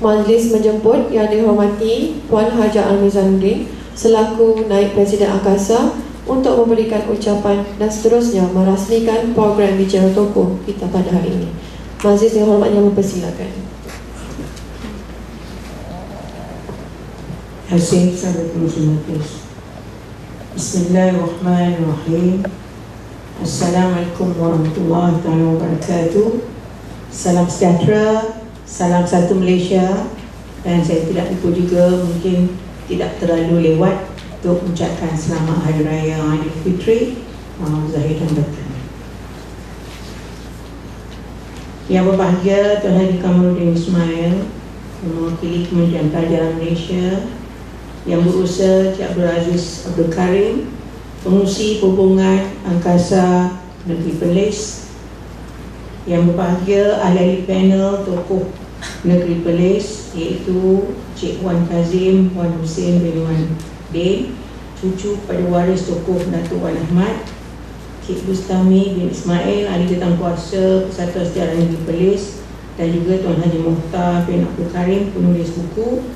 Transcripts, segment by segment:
Majlis menjemput yang dihormati Puan Haja Al-Mizanuddin selaku Naib Presiden Angkasa untuk memberikan ucapan dan seterusnya merasmikan program bicara tokoh kita pada hari ini. Majlis yang hormatnya mempersilakan. Bismillahirrahmanirrahim. Assalamualaikum warahmatullahi wabarakatuh. Salam sejahtera, salam satu Malaysia. Dan saya tidak lupa juga, mungkin tidak terlalu lewat, untuk mengucapkan selamat Hari Raya Aidilfitri Zahir dan Batin. Yang berbahagia Tuan Haji Kamaluddin Ismail, mewakili Kementerian Pelajaran Malaysia, Yang Berurusan Cik Abdul Aziz Abdul Karim, Pengurusi Perhubungan Angkasa Negeri Perlis, yang berbahagia ahli panel tokoh Negeri Perlis, iaitu Cik Wan Kazim Wan Hussein bin Wan Din, cucu pada waris tokoh Datuk Wan Ahmad, Cik Bustami bin Ismail, ahli tentang kuasa Persatuan Sejarah Negeri Perlis, dan juga Tuan Haji Mukhtar bin Abdul Karim, penulis buku,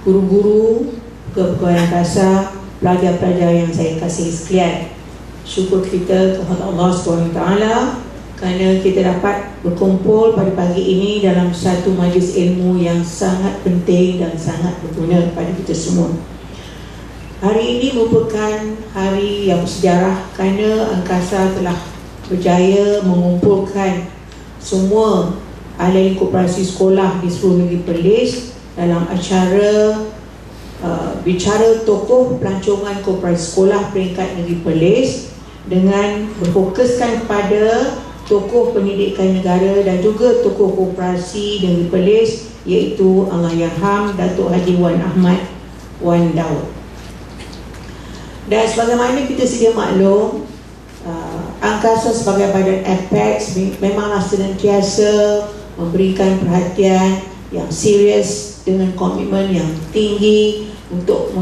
guru-guru, pegawai angkasa, pelajar-pelajar yang saya kasihi sekalian. Syukur kita kepada Allah SWT kerana kita dapat berkumpul pada pagi ini dalam satu majlis ilmu yang sangat penting dan sangat berguna kepada kita semua. Hari ini merupakan hari yang bersejarah kerana angkasa telah berjaya mengumpulkan semua ahli koperasi sekolah di seluruh negeri Perlis dalam acara bicara tokoh pelancongan koperasi sekolah peringkat negeri Perlis, dengan berfokuskan kepada tokoh pendidikan negara dan juga tokoh koperasi negeri Perlis, iaitu Allahyarham Datuk Haji Wan Ahmad Wan Daud. Dan sebagaimana kita sedia maklum, angkasa sebagai badan apex memanglah senantiasa memberikan perhatian yang serius dengan komitmen yang tinggi untuk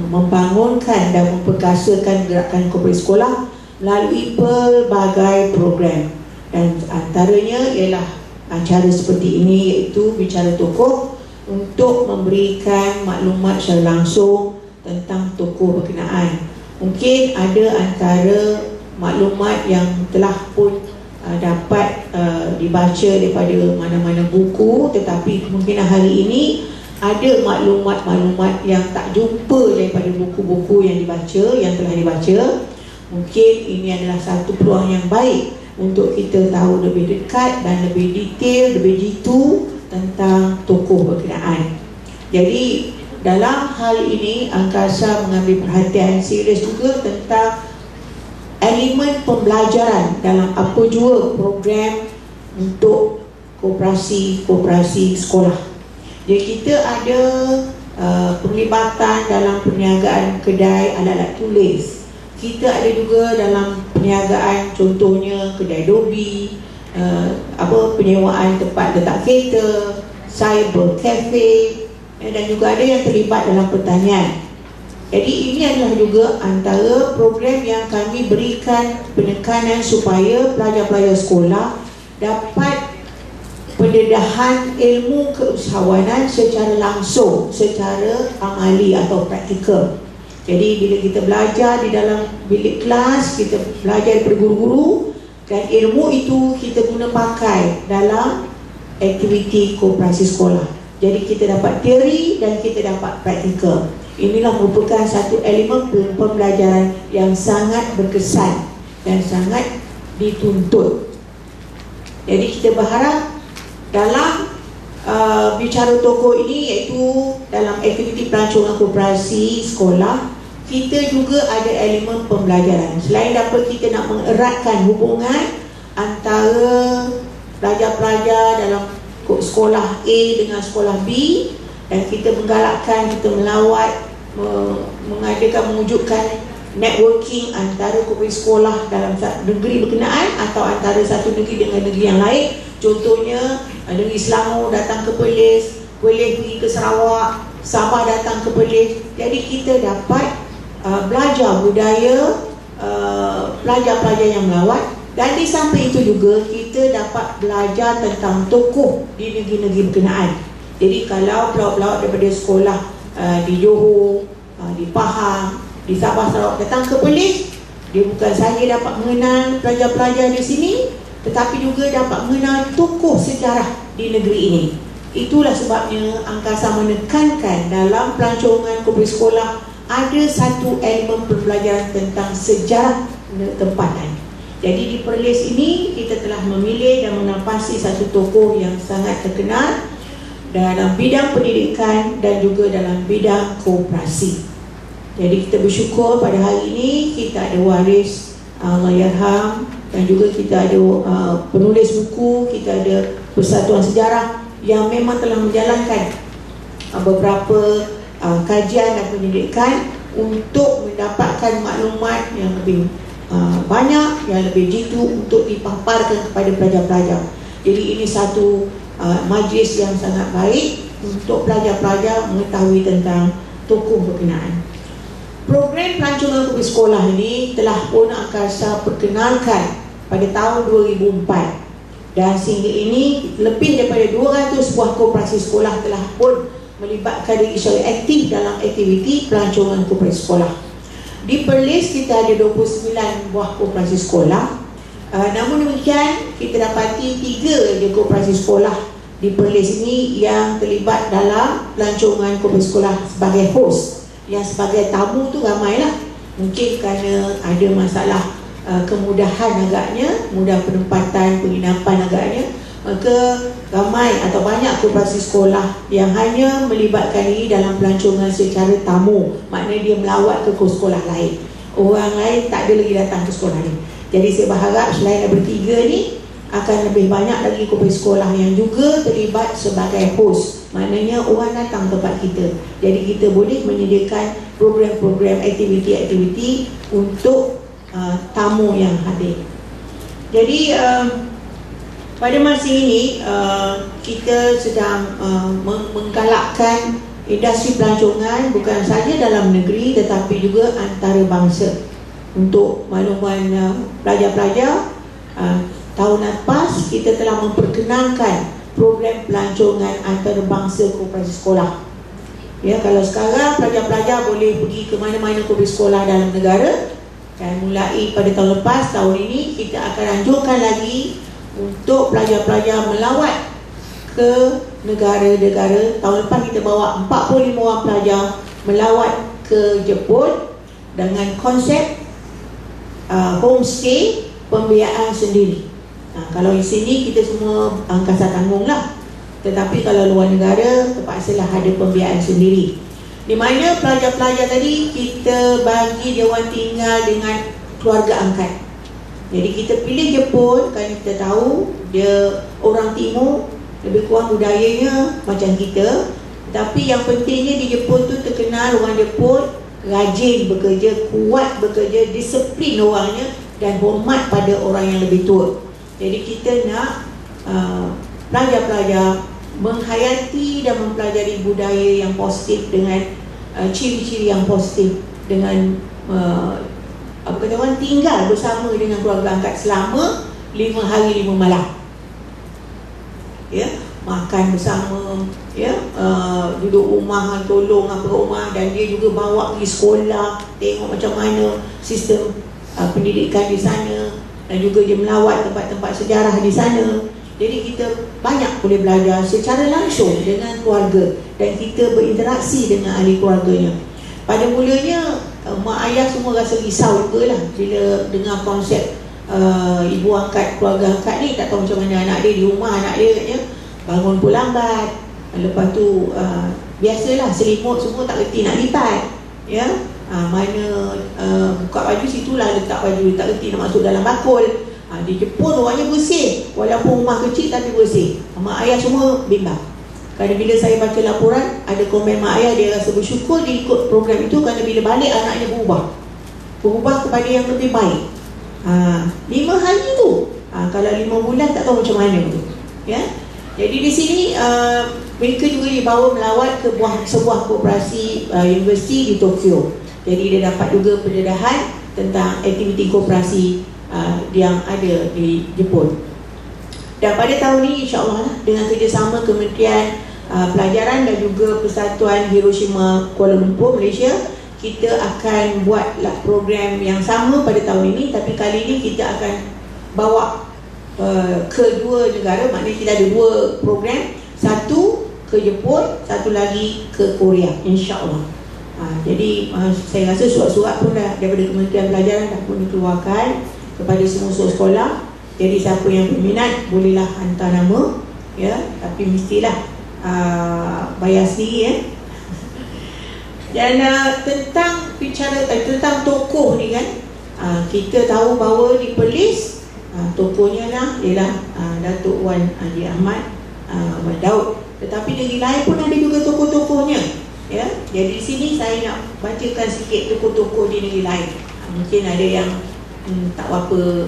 membangunkan dan memperkasakan gerakan koperasi sekolah melalui pelbagai program, dan antaranya ialah acara seperti ini, iaitu bicara tokoh, untuk memberikan maklumat secara langsung tentang tokoh berkenaan. Mungkin ada antara maklumat yang telah pun dapat dibaca daripada mana-mana buku, tetapi kemungkinan hari ini ada maklumat-maklumat yang tak jumpa daripada buku-buku yang dibaca, yang telah dibaca. Mungkin ini adalah satu peluang yang baik untuk kita tahu lebih dekat dan lebih detail, lebih jitu tentang tokoh berkenaan. Jadi dalam hal ini angkasa mengambil perhatian serius juga tentang elemen pembelajaran dalam apa jua program untuk koperasi sekolah. Jadi kita ada penglibatan dalam perniagaan kedai alat-alat tulis. Kita ada juga dalam perniagaan, contohnya kedai dobi, penyewaan tempat letak kereta, cyber cafe, dan juga ada yang terlibat dalam pertanian. Jadi ini adalah juga antara program yang kami berikan penekanan supaya pelajar-pelajar sekolah dapat pendedahan ilmu keusahawanan secara langsung, secara amali atau praktikal. Jadi bila kita belajar di dalam bilik kelas, kita belajar daripada guru-guru, dan ilmu itu kita guna pakai dalam aktiviti koperasi sekolah. Jadi kita dapat teori dan kita dapat praktikal. Inilah merupakan satu elemen pembelajaran yang sangat berkesan dan sangat dituntut. Jadi kita berharap dalam bicara tokoh ini, iaitu dalam aktiviti pelancongan koperasi sekolah, kita juga ada elemen pembelajaran. Selain dapat kita nak mengeratkan hubungan antara pelajar-pelajar dalam sekolah A dengan sekolah B, dan kita menggalakkan, kita melawat, mewujudkan networking antara koperasi sekolah dalam negeri berkenaan atau antara satu negeri dengan negeri yang lain. Contohnya negeri Selangor datang ke Perlis, Perlis pergi ke Sarawak, Sabah datang ke Perlis. Jadi kita dapat belajar budaya pelajar-pelajar yang melawat, dan di samping itu juga kita dapat belajar tentang tokoh di negeri-negeri berkenaan. Jadi kalau pelawak-pelawak daripada sekolah di Johor, di Pahang, di Sabah Sarawak datang ke Perlis, dia bukan sahaja dapat mengenal pelajar-pelajar di sini, tetapi juga dapat mengenal tokoh sejarah di negeri ini. Itulah sebabnya Angkasa menekankan dalam pelancongan koperasi sekolah ada satu elemen pembelajaran tentang sejarah tempatan. Jadi di Perlis ini kita telah memilih dan menapasi satu tokoh yang sangat terkenal dalam bidang pendidikan dan juga dalam bidang koperasi. Jadi kita bersyukur pada hari ini kita ada waris Allahyarham, dan juga kita ada penulis buku, kita ada Persatuan Sejarah yang memang telah menjalankan beberapa kajian dan penyelidikan untuk mendapatkan maklumat yang lebih banyak, yang lebih jitu untuk dipaparkan kepada pelajar-pelajar. Jadi ini satu majlis yang sangat baik untuk pelajar-pelajar mengetahui tentang tokoh berkenaan. Program pelancongan koperasi sekolah ini telah pun Angkasa perkenalkan pada tahun 2004, dan sehingga ini lebih daripada 200 buah koperasi sekolah telah pun melibatkan diri secara aktif dalam aktiviti pelancongan koperasi sekolah. Di Perlis kita ada 29 buah koperasi sekolah. Namun demikian kita dapati 3 je koperasi sekolah di Perlis ini yang terlibat dalam pelancongan koperasi sekolah sebagai host. Yang sebagai tamu tu ramailah. Mungkin kerana ada masalah kemudahan agaknya, mudah penempatan, penginapan agaknya, maka ramai atau banyak koperasi sekolah yang hanya melibatkan diri dalam pelancongan secara tamu. Maknanya dia melawat ke sekolah lain. Orang lain tak ada lagi datang ke sekolah ni. Jadi saya berharap selain daripada 3 ni, akan lebih banyak lagi koperasi sekolah yang juga terlibat sebagai host. Maknanya orang datang tempat kita. Jadi kita boleh menyediakan program-program aktiviti-aktiviti untuk tamu yang hadir. Jadi pada masa ini kita sedang menggalakkan industri pelancongan bukan sahaja dalam negeri tetapi juga antarabangsa. Untuk makluman pelajar-pelajar, tahun lepas kita telah memperkenalkan program pelancongan antarabangsa koperasi sekolah. Ya, kalau sekarang pelajar-pelajar boleh pergi ke mana-mana koperasi sekolah dalam negara, dan mulai pada tahun lepas, tahun ini kita akan anjurkan lagi untuk pelajar-pelajar melawat ke negara-negara. Tahun lepas kita bawa 45 orang pelajar melawat ke Jepun dengan konsep homestay, pembiayaan sendiri. Kalau di sini kita semua Angkasa tanggung lah, tetapi kalau luar negara terpaksalah ada pembiayaan sendiri, di mana pelajar-pelajar tadi kita bagi dia orang tinggal dengan keluarga angkat. Jadi kita pilih Jepun kerana kita tahu dia orang timur, lebih kurang budayanya macam kita. Tapi yang pentingnya di Jepun tu terkenal orang Jepun rajin bekerja, kuat bekerja, disiplin orangnya, dan hormat pada orang yang lebih tua. Jadi kita nak pelajar-pelajar menghayati dan mempelajari budaya yang positif dengan ciri-ciri yang positif, dengan apa kata orang, tinggal bersama dengan keluarga angkat selama 5 hari 5 malam. Ya, makan bersama, ya, duduk rumah, tolong apa rumah, dan dia juga bawa pergi sekolah, tengok macam mana sistem pendidikan di sana, dan juga dia melawat tempat-tempat sejarah di sana. Jadi kita banyak boleh belajar secara langsung dengan keluarga, dan kita berinteraksi dengan ahli keluarganya. Pada mulanya mak ayah semua rasa risau juga lah bila dengar konsep ibu angkat, keluarga angkat ni, tak tahu macam mana anak dia di rumah. Anak dia katanya bangun pun lambat, lepas tu biasalah selimut semua tak reti nak lipat, ya, mana buka baju situlah letak baju, tak reti nak masuk dalam bakul. Di Jepun orangnya bersih, walaupun rumah kecil tapi bersih. Mak ayah semua bimbang. Kerana bila saya baca laporan, ada komen mak ayah, dia rasa bersyukur dia ikut program itu kerana bila balik anaknya berubah kepada yang lebih baik. 5 hari tu, kalau 5 bulan tak tahu macam mana tu, ya. Jadi di sini mereka juga dibawa melawat ke sebuah koperasi universiti di Tokyo. Jadi dia dapat juga pendedahan tentang aktiviti koperasi yang ada di Jepun. Dan pada tahun ini insya-Allah dengan kerjasama Kementerian pelajaran dan juga Persatuan Hiroshima Kuala Lumpur Malaysia, kita akan buatlah program yang sama pada tahun ini, tapi kali ini kita akan bawa kedua negara, maknanya kita ada 2 program, satu ke Jepun, satu lagi ke Korea, insya-Allah. Jadi saya rasa surat-surat pun dah daripada Kementerian Pelajaran dah pun dikeluarkan kepada semua sekolah. Jadi siapa yang berminat bolehlah hantar nama, ya, tapi mestilah bayar sendiri, ya. Dan tentang bicara tentang tokoh ni kan, kita tahu bahawa di Perlis tokohnya lah ialah Datuk Wan Haji Ahmad Wan Daud. Tetapi negeri lain pun ada juga tokoh-tokohnya. Ya, jadi di sini saya nak bacakan sikit tokoh-tokoh di negeri lain. Mungkin ada yang tak apa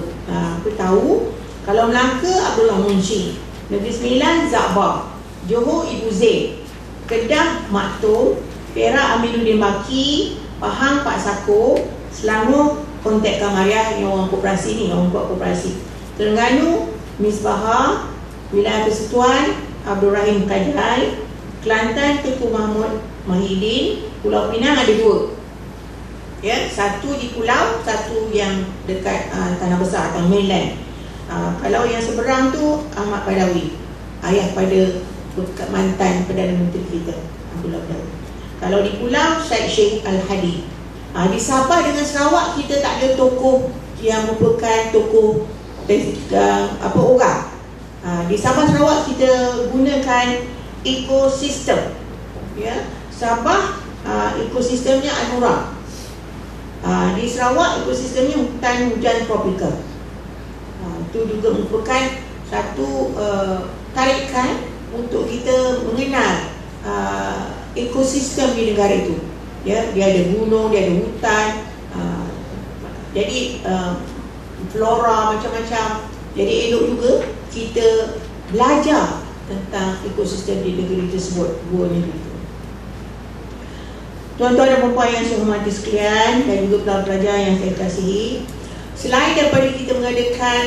tahu. Kalau Melaka, Abdullah Munshi. Negeri Sembilan, Zakbar. Johor, Ibu Zain. Kedah, Mak Tok. Perak, Aminuddin Baki. Pahang, Pak Sako. Selangor, Kontek Kamariah, yang orang koperasi ni, orang buat koperasi. Terengganu, Misbahar. Wilayah Persekutuan, Abdul Rahim Kajai. Kelantan, Tengku Mahmud Mahidin. Pulau Pinang ada 2, ya, satu di pulau, satu yang dekat Tanah Besar atau mainland. Kalau yang seberang tu Ahmad Badawi, ayah pada mantan Perdana Menteri kita Abdullah Badawi. Kalau di pulau, Syed Sheikh Al-Hadi. Di Sabah dengan Sarawak kita tak ada tokoh yang merupakan tokoh orang. Di Sabah Sarawak kita gunakan ekosistem, ya. Sabah ekosistemnya Anura. Di Sarawak ekosistemnya hutan hujan tropika. Itu juga merupakan satu tarikan untuk kita mengenal ekosistem di negara itu. Ya, dia ada gunung, dia ada hutan, jadi flora macam-macam. Jadi elok juga kita belajar tentang ekosistem di negeri tersebut, dua negeri itu. Tuan-tuan dan puan-puan yang saya hormati sekalian, dan juga pelajar yang saya kasihi, selain daripada kita mengadakan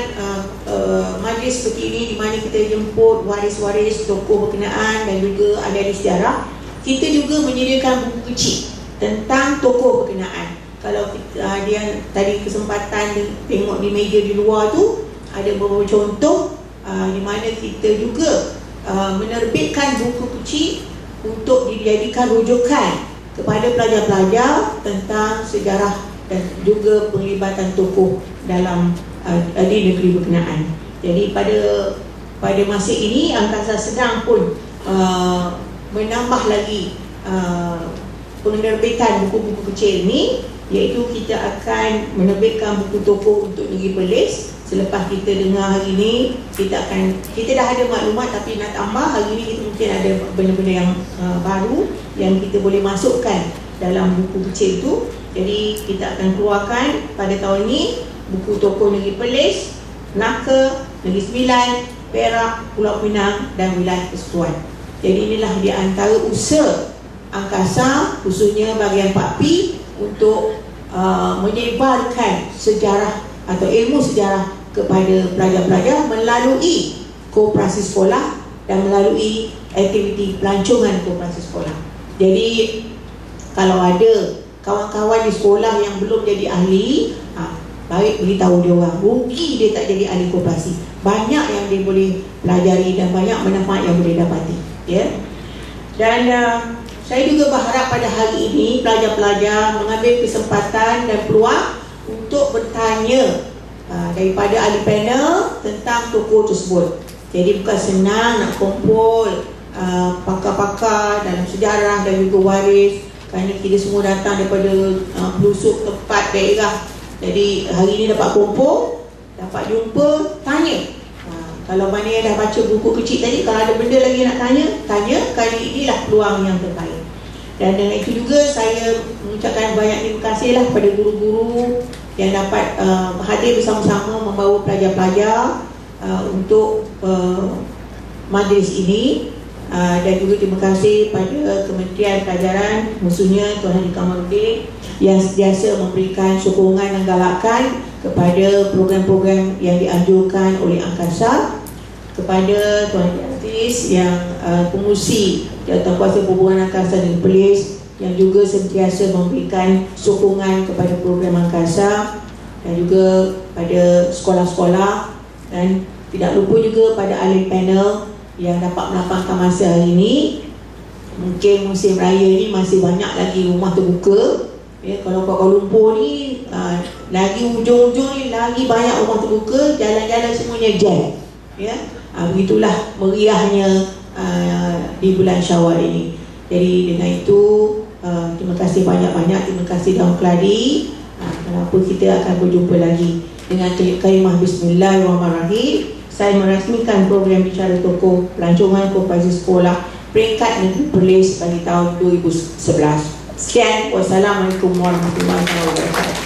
majlis seperti ini di mana kita jemput waris-waris tokoh berkenaan dan juga ahli sejarah, kita juga menyediakan buku kecil tentang tokoh berkenaan. Kalau kita, dia tadi kesempatan tengok di meja di luar tu, ada beberapa contoh di mana kita juga menerbitkan buku kecil untuk dijadikan rujukan kepada pelajar-pelajar tentang sejarah dan juga penglibatan tokoh dalam di negeri berkenaan. Jadi pada masa ini Angkasa sedang pun menambah lagi penerbitan buku-buku kecil ini, iaitu kita akan menerbitkan buku tokoh untuk negeri Perlis. Selepas kita dengar hari ini, kita dah ada maklumat, tapi nak tambah hari ini kita mungkin ada benda-benda yang baru yang kita boleh masukkan dalam buku kecil itu. Jadi kita akan keluarkan pada tahun ini buku tokoh negeri Perlis, Melaka, Negeri Sembilan, Perak, Pulau Pinang dan wilayah Persekutuan. Jadi inilah di antara usaha Angkasa, khususnya bahagian 4P, untuk menyebarkan sejarah atau ilmu sejarah kepada pelajar-pelajar melalui koperasi sekolah dan melalui aktiviti pelancongan koperasi sekolah. Jadi kalau ada kawan-kawan di sekolah yang belum jadi ahli, baik beritahu dia orang, rugi dia tak jadi ahli koperasi. Banyak yang dia boleh pelajari dan banyak manfaat yang boleh dapati, ya. Dan saya juga berharap pada hari ini pelajar-pelajar mengambil kesempatan dan peluang untuk bertanya daripada ahli panel tentang tokoh tersebut. Jadi bukan senang nak kumpul pakar-pakar dalam sejarah dan juga waris, kerana kita semua datang daripada pelosok tempat daerah. Jadi hari ini dapat kumpul, dapat jumpa, tanya. Kalau mana yang dah baca buku kecil tadi, kalau ada benda lagi nak tanya, kali inilah peluang yang terbaik. Dan dengan itu juga saya mengucapkan banyak terima kasihlah kepada guru-guru yang dapat hadir bersama-sama membawa pelajar-pelajar untuk majlis ini. Dan juga terima kasih pada Kementerian Pelajaran, khususnya Tuan Haji Kamarudin, yang sentiasa memberikan sokongan dan galakan kepada program-program yang dianjurkan oleh Angkasa. Kepada Tuan Haji Azri Polis yang pengurusi Jawatankuasa Perhubungan Angkasa dan Polis yang juga sentiasa memberikan sokongan kepada program angkasa dan juga pada sekolah-sekolah, dan tidak lupa juga pada ahli panel yang dapat melapangkan masa hari ini. Mungkin musim raya ni masih banyak lagi rumah terbuka. Ya, kalau Kuala Lumpur ni lagi ujung-ujung ni lagi banyak rumah terbuka, jalan-jalan semuanya jam. Ya, begitulah meriahnya di bulan Syawal ini. Jadi dengan itu terima kasih banyak-banyak, terima kasih Daun Keladi. Kenapa kita akan berjumpa lagi dengan kalimah Bismillahirrahmanirrahim. Saya merasmikan program bicara tokoh pelancongan kompetisi sekolah peringkat negeri Perlis bagi tahun 2011. Sekian, wassalamualaikum warahmatullahi wabarakatuh.